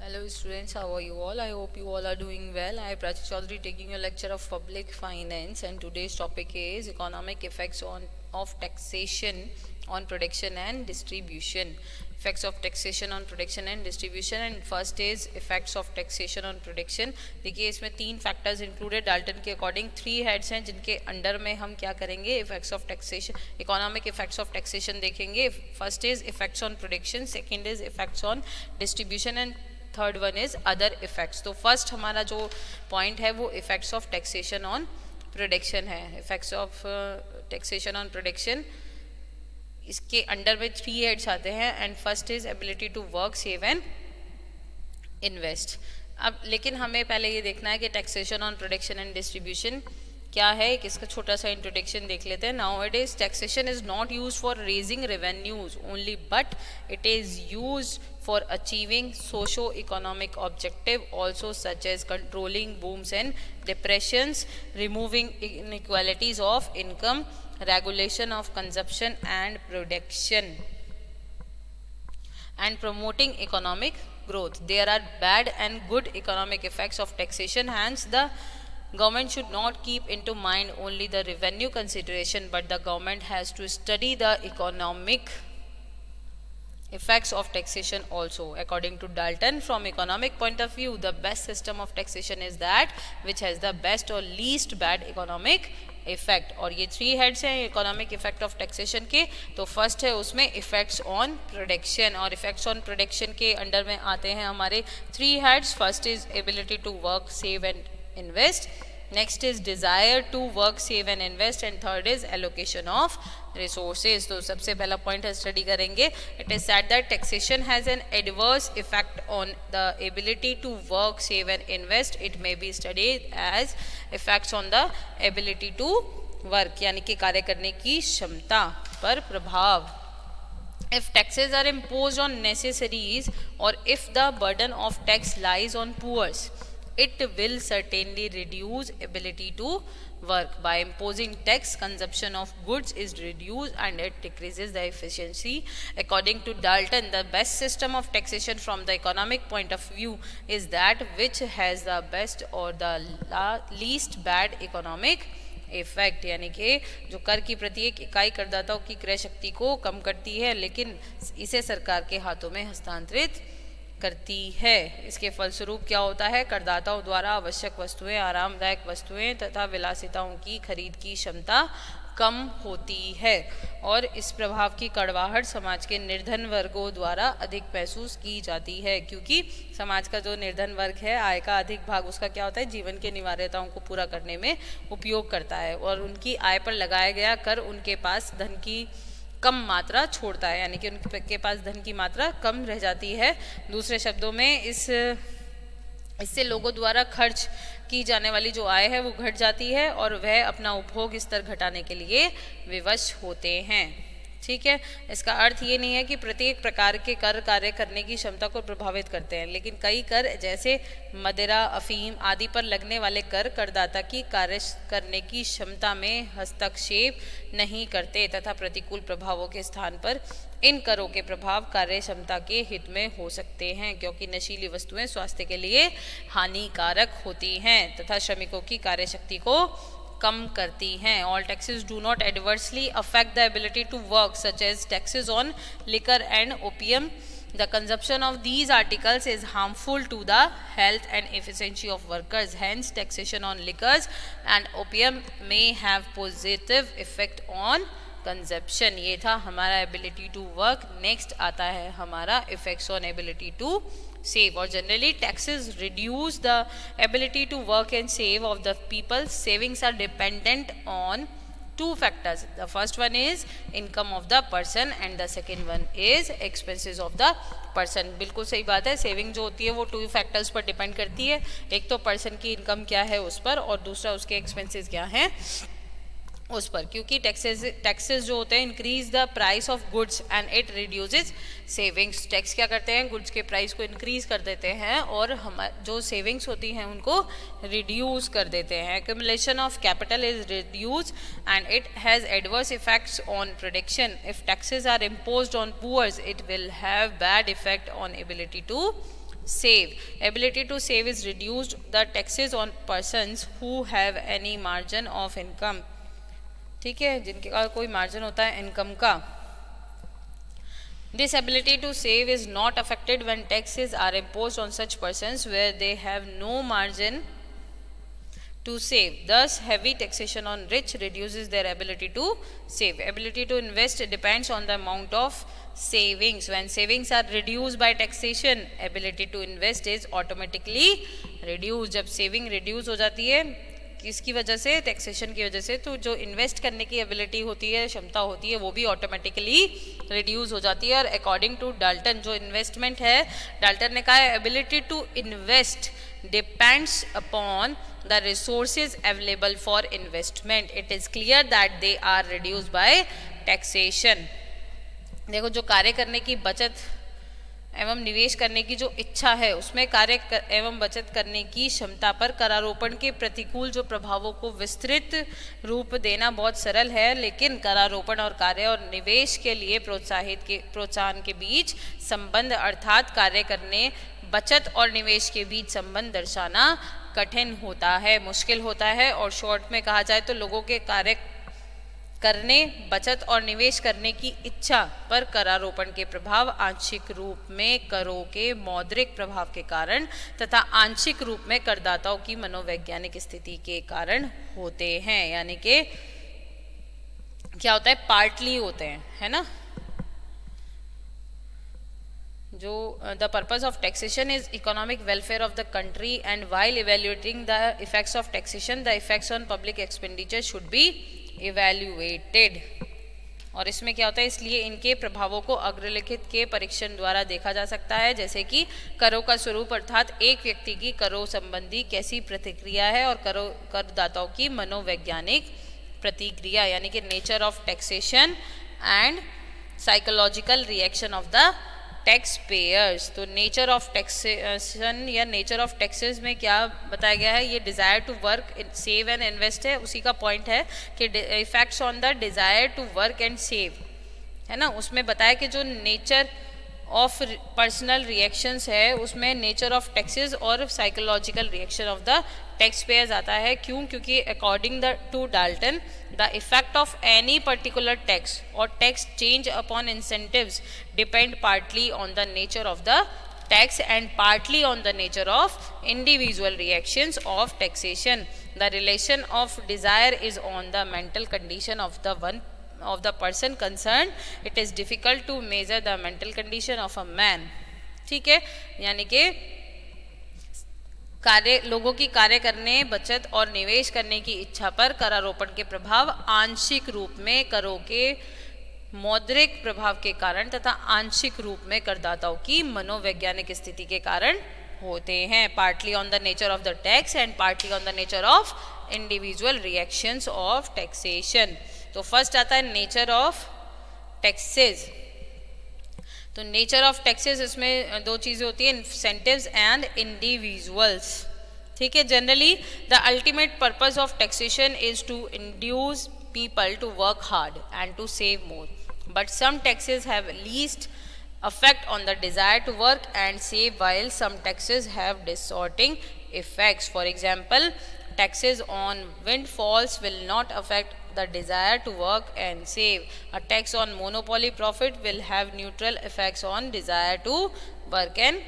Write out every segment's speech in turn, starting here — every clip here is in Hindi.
Hello students, how are you all? I hope you all are doing well. I am Prachi Chaudhary taking a lecture of public finance, and today's topic is economic effects of taxation on production and distribution. Effects of taxation on production and distribution, and first is effects of taxation on production. देखिए इसमें 3 फैक्टर्स इंक्लूडेड डाल्टन के अकॉर्डिंग 3 हेड्स हैं जिनके अंडर में हम क्या करेंगे effects of taxation economic effects of taxation देखेंगे. First is effects on production, second is effects on distribution and third one is other effects. तो फर्स्ट हमारा जो पॉइंट है वो effects of taxation on production है. Effects of taxation on production, इसके अंडर में 3 हेड्स आते हैं and first is ability to work, save and invest. अब लेकिन हमें पहले ये देखना है कि taxation on production and distribution क्या है. इसका छोटा सा इंट्रोडक्शन देख लेते हैं. Now it is taxation is not use for raising revenues only but it is use for achieving socio-economic objective also such as controlling booms and depressions, removing inequalities of income, regulation of consumption and production, and promoting economic growth. There are bad and good economic effects of taxation, hence the government should not keep into mind only the revenue consideration, but the government has to study the economic effects of taxation also. According to Dalton, from economic point of view, the best system of taxation is that which has the best or least bad economic effect. और ये 3 हेड्स हैं इकोनॉमिक इफेक्ट ऑफ टैक्सेशन के. तो फर्स्ट है उसमें इफेक्ट्स ऑन प्रोडक्शन, और इफेक्ट्स ऑन प्रोडक्शन के अंडर में आते हैं हमारे 3 heads. First is ability to work, save and invest, next is desire to work, save and invest, and third is allocation of resources. तो सबसे पहला पॉइंट है स्टडी करेंगे. It is said that taxation has an adverse effect on the ability to work, save and invest. It may be studied as effects on the ability to work, यानी कि कार्य करने की क्षमता पर प्रभाव. If taxes are imposed on necessaries or if the burden of tax lies on poor, it will certainly reduce ability to work. By imposing tax, consumption of goods is reduced and it decreases the efficiency. According to Dalton, the best system of taxation from the economic point of view is that which has the best or the least bad economic effect, यानी कि जो कर की प्रत्येक इकाई करदाताओं की क्रय शक्ति को कम करती है लेकिन इसे सरकार के हाथों में हस्तांतरित करती है. इसके फलस्वरूप क्या होता है, करदाताओं द्वारा आवश्यक वस्तुएं, आरामदायक वस्तुएं तथा विलासिताओं की खरीद की क्षमता कम होती है और इस प्रभाव की कड़वाहट समाज के निर्धन वर्गों द्वारा अधिक महसूस की जाती है, क्योंकि समाज का जो निर्धन वर्ग है आय का अधिक भाग उसका क्या होता है, जीवन के अनिवार्यताओं को पूरा करने में उपयोग करता है और उनकी आय पर लगाया गया कर उनके पास धन की कम मात्रा छोड़ता है, यानी कि उनके पास धन की मात्रा कम रह जाती है. दूसरे शब्दों में इससे लोगों द्वारा खर्च की जाने वाली जो आय है वो घट जाती है और वह अपना उपभोग स्तर घटाने के लिए विवश होते हैं. ठीक है, इसका अर्थ ये नहीं है कि प्रत्येक प्रकार के कर कार्य करने की क्षमता को प्रभावित करते हैं, लेकिन कई कर जैसे मदिरा, अफीम आदि पर लगने वाले कर करदाता की कार्य करने की क्षमता में हस्तक्षेप नहीं करते तथा प्रतिकूल प्रभावों के स्थान पर इन करों के प्रभाव कार्य क्षमता के हित में हो सकते हैं, क्योंकि नशीली वस्तुएं स्वास्थ्य के लिए हानिकारक होती हैं तथा श्रमिकों की कार्य शक्ति को कम करती हैं. All taxes do not adversely affect the ability to work, such as taxes on liquor and opium. The consumption of these articles is harmful to the health and efficiency of workers. Hence, taxation on liquors and opium may have positive effect on consumption. ये था हमारा ability to work. Next आता है हमारा effects on ability to save. और generally taxes reduce the ability to work and save of the people. Savings are dependent on 2 factors. The first one is income of the person and the second one is expenses of the person. बिल्कुल सही बात है, सेविंग जो होती है वो 2 फैक्टर्स पर डिपेंड करती है. एक तो पर्सन की इनकम क्या है उस पर और दूसरा उसके एक्सपेंसेस क्या हैं उस पर, क्योंकि टैक्सेस जो होते हैं increase the price of goods and it reduces savings. Tax क्या करते हैं, गुड्स के प्राइस को इंक्रीज कर देते हैं और हम जो सेविंग्स होती हैं उनको रिड्यूस कर देते हैं. Accumulation of capital is reduce and it has adverse effects on production. If taxes are imposed on poors it will have bad effect on ability to save. Ability to save is reduced the taxes on persons who have any margin of income. ठीक है, जिनके पास कोई मार्जिन होता है इनकम का. This ability to save is not affected when taxes are imposed on such persons where they have no margin to save. Thus, heavy taxation on rich reduces their ability to save. Ability to invest depends on the amount of savings. When savings are reduced by taxation, ability to invest is automatically reduced. जब saving reduce हो जाती है किसकी वजह से, टैक्सेशन की वजह से, तो जो इन्वेस्ट करने की एबिलिटी होती है, क्षमता होती है, वो भी ऑटोमेटिकली रिड्यूस हो जाती है. और अकॉर्डिंग टू डाल्टन, जो इन्वेस्टमेंट है, डाल्टन ने कहा है ability to invest depends upon the resources available for investment. It is clear that they are reduced by taxation. देखो, जो कार्य करने की बचत एवं निवेश करने की जो इच्छा है, उसमें कार्य एवं बचत करने की क्षमता पर करारोपण के प्रतिकूल जो प्रभावों को विस्तृत रूप देना बहुत सरल है, लेकिन करारोपण और कार्य और निवेश के लिए प्रोत्साहन के बीच संबंध, अर्थात कार्य करने, बचत और निवेश के बीच संबंध दर्शाना कठिन होता है, मुश्किल होता है. और शॉर्ट में कहा जाए तो लोगों के कार्य करने, बचत और निवेश करने की इच्छा पर करारोपण के प्रभाव आंशिक रूप में करों के मौद्रिक प्रभाव के कारण तथा आंशिक रूप में करदाताओं की मनोवैज्ञानिक स्थिति के कारण होते हैं. यानी कि क्या होता है, पार्टली होते हैं, है ना. जो the purpose of taxation is economic welfare of the country and while evaluating the effects of taxation the effects on public expenditure should be evaluated. और इसमें क्या होता है, इसलिए इनके प्रभावों को अग्रलिखित के परीक्षण द्वारा देखा जा सकता है, जैसे कि करों का स्वरूप, अर्थात एक व्यक्ति की करों संबंधी कैसी प्रतिक्रिया है, और करदाताओं की मनोवैज्ञानिक प्रतिक्रिया, यानी कि nature of taxation and psychological reaction of the tax payers. तो नेचर ऑफ टैक्सेशन या नेचर ऑफ टैक्सेस में क्या बताया गया है, ये desire to work, save and invest है, उसी का पॉइंट है कि effects on the desire to work and save, है ना. उसमें बताया कि जो नेचर ऑफ पर्सनल रिएक्शंस है, उसमें नेचर ऑफ टैक्सेस और psychological reaction of the tax payers आता है. क्यों? क्योंकि according to Dalton the effect of any particular tax और tax change upon incentives depend partly on the nature of the tax and partly on the nature of individual reactions of taxation. The relation of desire is on the mental condition of the person concerned. It is difficult to measure the mental condition of a man. ठीक है, यानी कि लोगों की कार्य करने, बचत और निवेश करने की इच्छा पर करारोपण के प्रभाव आंशिक रूप में करों के मौद्रिक प्रभाव के कारण तथा आंशिक रूप में करदाताओं की मनोवैज्ञानिक स्थिति के कारण होते हैं. Partly on the nature of the tax and partly on the nature of individual reactions of taxation. तो फर्स्ट आता है नेचर ऑफ टैक्सेस. तो नेचर ऑफ टैक्सेस, इसमें दो चीज़ें होती हैं, इंसेंटिव्स एंड इंडिविजुअल्स. ठीक है. Generally the ultimate purpose of taxation is to induce people to work hard and to save more, but some taxes have least effect on the desire to work and save, while some taxes have distorting effects. For example, taxes on windfalls will not affect the desire to work and save. A tax on monopoly profit will have neutral effects on desire to work and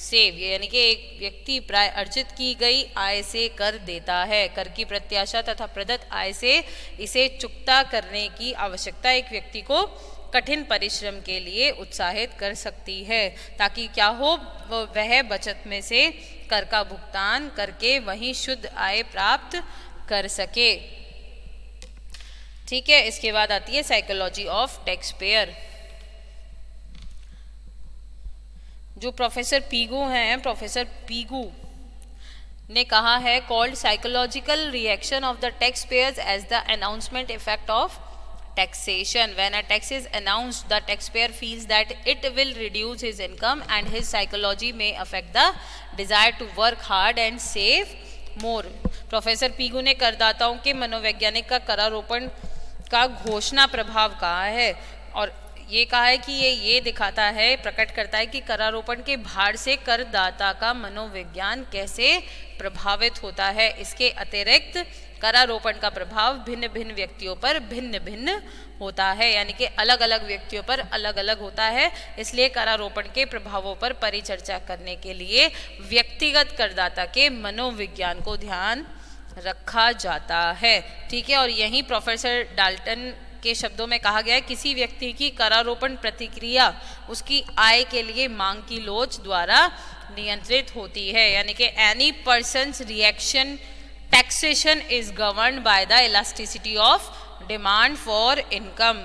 save. यानी कि एक व्यक्ति प्राय अर्जित की गई आय से कर देता है. कर की प्रत्याशा तथा प्रदत्त आय से इसे चुकता करने की आवश्यकता एक व्यक्ति को कठिन परिश्रम के लिए उत्साहित कर सकती है, ताकि क्या हो, वह बचत में से कर का भुगतान करके वही शुद्ध आय प्राप्त कर सके. ठीक है. इसके बाद आती है साइकोलॉजी ऑफ टैक्स पेयर. जो प्रोफेसर पीगू हैं, प्रोफेसर पीगू ने कहा है, called psychological reaction of the tax payers as the announcement effect of taxation. When a tax is announced, the taxpayer feels that it will reduce his income and his psychology may affect the desire to work hard and save more. Professor Pigou ने करदाताओं के मनोवैज्ञानिक का करारोपण का घोषणा प्रभाव कहा है, और ये कहा है कि ये दिखाता है, प्रकट करता है कि करारोपण के भार से करदाता का मनोविज्ञान कैसे प्रभावित होता है। इसके अतिरिक्त करारोपण का प्रभाव भिन्न भिन्न व्यक्तियों पर भिन्न भिन्न होता है, यानी कि अलग अलग व्यक्तियों पर अलग अलग होता है। इसलिए करारोपण के प्रभावों पर परिचर्चा करने के लिए व्यक्तिगत करदाता के मनोविज्ञान को ध्यान रखा जाता है। ठीक है, और यही प्रोफेसर डाल्टन के शब्दों में कहा गया है, किसी व्यक्ति की करारोपण प्रतिक्रिया उसकी आय के लिए मांग की लोच द्वारा नियंत्रित होती है, यानी कि any persons reaction taxation is governed by the elasticity of demand for income.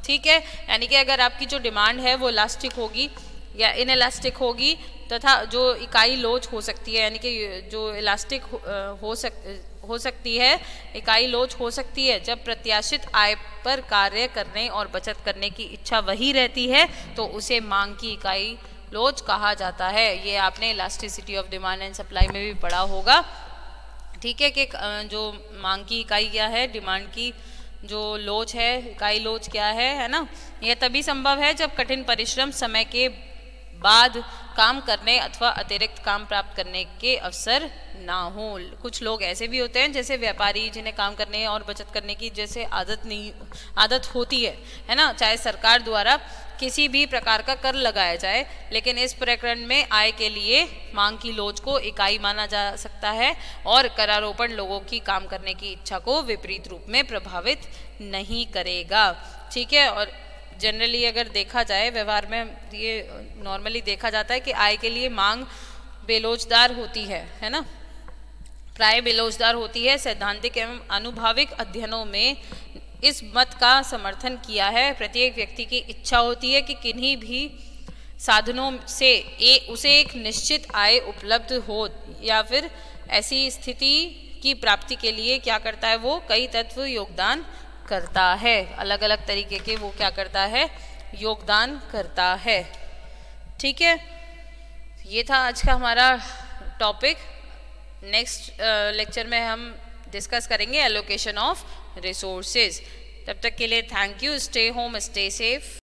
ठीक है, यानी कि अगर आपकी जो डिमांड है वो इलास्टिक होगी या इनइलास्टिक होगी तथा जो इकाई लोच हो सकती है, यानी कि जो इलास्टिक हो सकती है, इकाई लोच हो सकती है जब प्रत्याशित आय पर कार्य करने और बचत करने की इच्छा वही रहती है, तो उसे मांग की इकाई लोच कहा जाता है। ये आपने elasticity of demand and supply में भी पढ़ा होगा। ठीक है, कि जो मांग की इकाई क्या है, डिमांड की जो लोच है, इकाई लोच क्या है ना। यह तभी संभव है जब कठिन परिश्रम, समय के बाद काम करने अथवा अतिरिक्त काम प्राप्त करने के अवसर ना हो। कुछ लोग ऐसे भी होते हैं जैसे व्यापारी, जिन्हें काम करने और बचत करने की जैसे आदत होती है ना। चाहे सरकार द्वारा किसी भी प्रकार का कर लगाया जाए, लेकिन इस प्रकरण में आय के लिए मांग की लोच को इकाई माना जा सकता है और करारोपण लोगों की काम करने की इच्छा को विपरीत रूप में प्रभावित नहीं करेगा। ठीक है, और जनरली अगर देखा जाए व्यवहार में ये नॉर्मली देखा जाता है कि आय के लिए मांग बेलोचदार होती है ना, प्राय बेलोचदार होती है। सैद्धांतिक एवं अनुभाविक अध्ययनों में इस मत का समर्थन किया है। प्रत्येक व्यक्ति की इच्छा होती है कि किन्हीं भी साधनों से उसे एक निश्चित आय उपलब्ध हो, या फिर ऐसी स्थिति की प्राप्ति के लिए क्या करता है, वो कई तत्व योगदान करता है। अलग अलग तरीके के वो क्या करता है, योगदान करता है। ठीक है, ये था आज का हमारा टॉपिक। नेक्स्ट लेक्चर में हम डिस्कस करेंगे एलोकेशन ऑफ रिसोर्सेज। तब तक के लिए thank you. Stay home, stay safe.